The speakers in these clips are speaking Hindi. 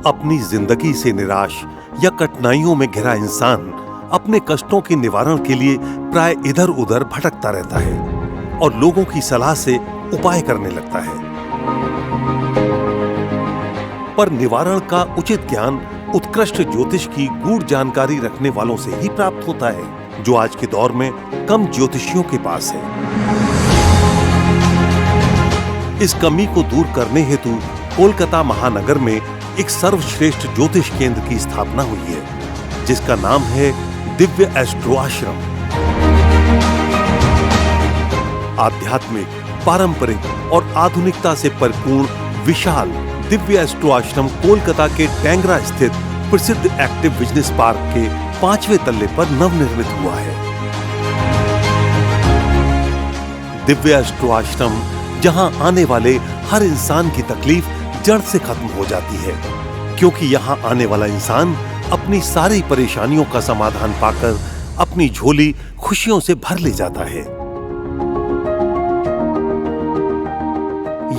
अपनी जिंदगी से निराश या कठिनाइयों में घिरा इंसान अपने कष्टों के निवारण के लिए प्राय इधर उधर भटकता रहता है और लोगों की सलाह से उपाय करने लगता है। पर निवारण का उचित ज्ञान उत्कृष्ट ज्योतिष की गूढ़ जानकारी रखने वालों से ही प्राप्त होता है, जो आज के दौर में कम ज्योतिषियों के पास है। इस कमी को दूर करने हेतु कोलकाता महानगर में एक सर्वश्रेष्ठ ज्योतिष केंद्र की स्थापना हुई है, जिसका नाम है दिव्य एस्ट्रो आश्रम। आध्यात्मिक, पारंपरिक और आधुनिकता से परिपूर्ण विशाल दिव्य एस्ट्रो आश्रम कोलकाता के टेंगरा स्थित प्रसिद्ध एक्टिव बिजनेस पार्क के 5वें तल्ले पर नवनिर्मित हुआ है। दिव्य एस्ट्रो आश्रम, जहां आने वाले हर इंसान की तकलीफ जड़ से खत्म हो जाती है, क्योंकि यहां आने वाला इंसान अपनी सारी परेशानियों का समाधान पाकर अपनी झोली खुशियों से भर ले जाता है।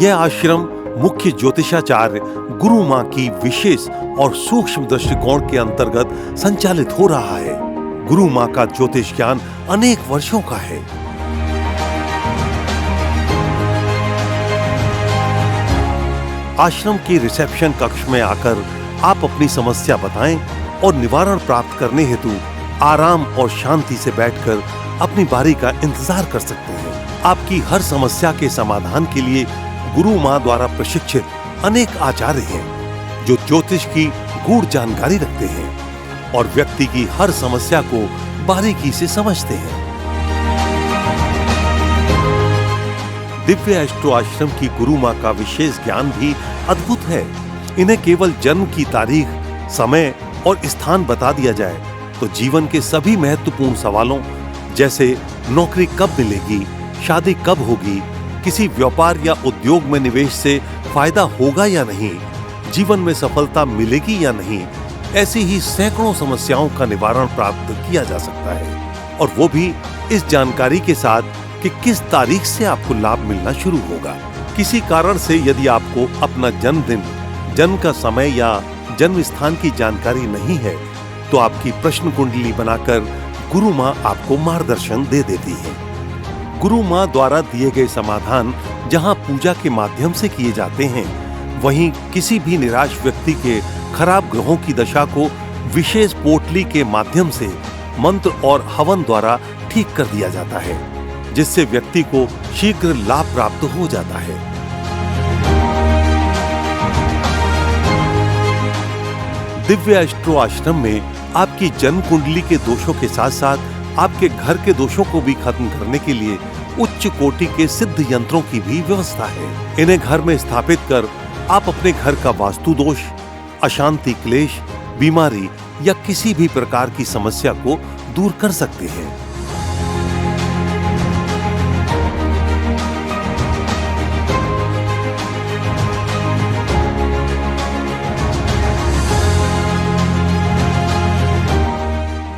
यह आश्रम मुख्य ज्योतिषाचार्य गुरु मां की विशेष और सूक्ष्म दृष्टिकोण के अंतर्गत संचालित हो रहा है। गुरु मां का ज्योतिष ज्ञान अनेक वर्षों का है। आश्रम के रिसेप्शन कक्ष में आकर आप अपनी समस्या बताएं और निवारण प्राप्त करने हेतु आराम और शांति से बैठकर अपनी बारी का इंतजार कर सकते हैं। आपकी हर समस्या के समाधान के लिए गुरु मां द्वारा प्रशिक्षित अनेक आचार्य हैं, जो ज्योतिष की गूढ़ जानकारी रखते हैं और व्यक्ति की हर समस्या को बारीकी से समझते हैं। दिव्य एस्ट्रो आश्रम की गुरु मां का विशेष ज्ञान भी अद्भुत है। इन्हें केवल जन्म की तारीख, समय और स्थान बता दिया जाए तो जीवन के सभी महत्वपूर्ण सवालों जैसे नौकरी कब मिलेगी, शादी कब होगी, किसी व्यापार या उद्योग में निवेश से फायदा होगा या नहीं, जीवन में सफलता मिलेगी या नहीं, ऐसी ही सैकड़ों समस्याओं का निवारण प्राप्त किया जा सकता है, और वो भी इस जानकारी के साथ कि किस तारीख से आपको लाभ मिलना शुरू होगा। किसी कारण से यदि आपको अपना जन्मदिन, जन्म का समय या जन्म स्थान की जानकारी नहीं है, तो आपकी प्रश्न कुंडली बनाकर गुरु मां आपको मार्गदर्शन दे देती है। गुरु मां द्वारा दिए गए समाधान जहां पूजा के माध्यम से किए जाते हैं, वहीं किसी भी निराश व्यक्ति के खराब ग्रहों की दशा को विशेष पोटली के माध्यम से मंत्र और हवन द्वारा ठीक कर दिया जाता है, जिससे व्यक्ति को शीघ्र लाभ प्राप्त हो जाता है। दिव्य एस्ट्रो आश्रम में आपकी जन्म कुंडली के दोषों के साथ साथ आपके घर के दोषों को भी खत्म करने के लिए उच्च कोटि के सिद्ध यंत्रों की भी व्यवस्था है। इन्हें घर में स्थापित कर आप अपने घर का वास्तु दोष, अशांति, क्लेश, बीमारी या किसी भी प्रकार की समस्या को दूर कर सकते हैं।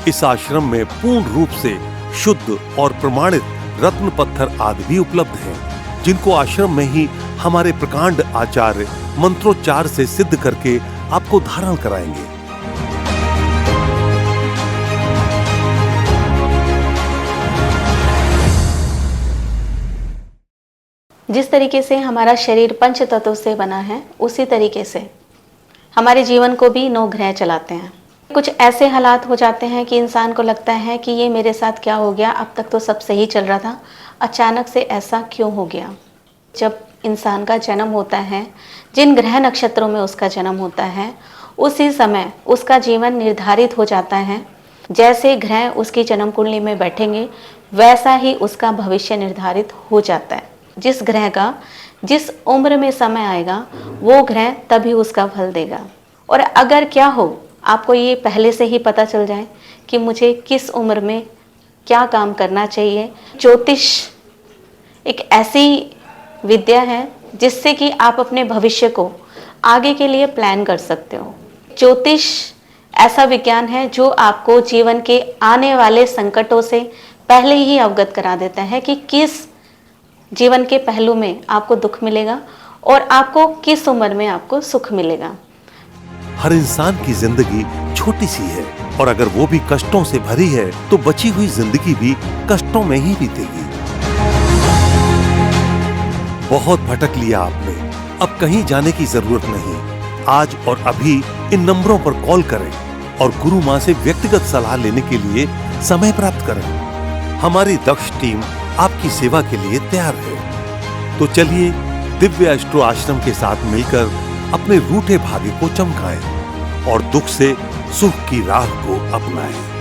इस आश्रम में पूर्ण रूप से शुद्ध और प्रमाणित रत्न पत्थर आदि भी उपलब्ध हैं, जिनको आश्रम में ही हमारे प्रकांड आचार्य मंत्रोच्चार से सिद्ध करके आपको धारण कराएंगे। जिस तरीके से हमारा शरीर पंच तत्वों से बना है, उसी तरीके से हमारे जीवन को भी 9 ग्रह चलाते हैं। कुछ ऐसे हालात हो जाते हैं कि इंसान को लगता है कि ये मेरे साथ क्या हो गया, अब तक तो सब सही चल रहा था, अचानक से ऐसा क्यों हो गया। जब इंसान का जन्म होता है, जिन ग्रह नक्षत्रों में उसका जन्म होता है, उसी समय उसका जीवन निर्धारित हो जाता है। जैसे ग्रह उसकी जन्म कुंडली में बैठेंगे, वैसा ही उसका भविष्य निर्धारित हो जाता है। जिस ग्रह का जिस उम्र में समय आएगा, वो ग्रह तभी उसका फल देगा। और अगर क्या हो, आपको ये पहले से ही पता चल जाए कि मुझे किस उम्र में क्या काम करना चाहिए। ज्योतिष एक ऐसी विद्या है जिससे कि आप अपने भविष्य को आगे के लिए प्लान कर सकते हो। ज्योतिष ऐसा विज्ञान है जो आपको जीवन के आने वाले संकटों से पहले ही अवगत करा देता है कि किस जीवन के पहलू में आपको दुख मिलेगा और आपको किस उम्र में आपको सुख मिलेगा। हर इंसान की जिंदगी छोटी सी है और अगर वो भी कष्टों से भरी है तो बची हुई जिंदगी भी कष्टों में ही बीतेगी। बहुत भटक लिया आपने, अब कहीं जाने की जरूरत नहीं। आज और अभी इन नंबरों पर कॉल करें और गुरु मां से व्यक्तिगत सलाह लेने के लिए समय प्राप्त करें। हमारी दक्ष टीम आपकी सेवा के लिए तैयार है। तो चलिए दिव्य एस्ट्रो आश्रम के साथ मिलकर अपने रूठे भाग्य को चमकाएं और दुख से सुख की राह को अपनाएं।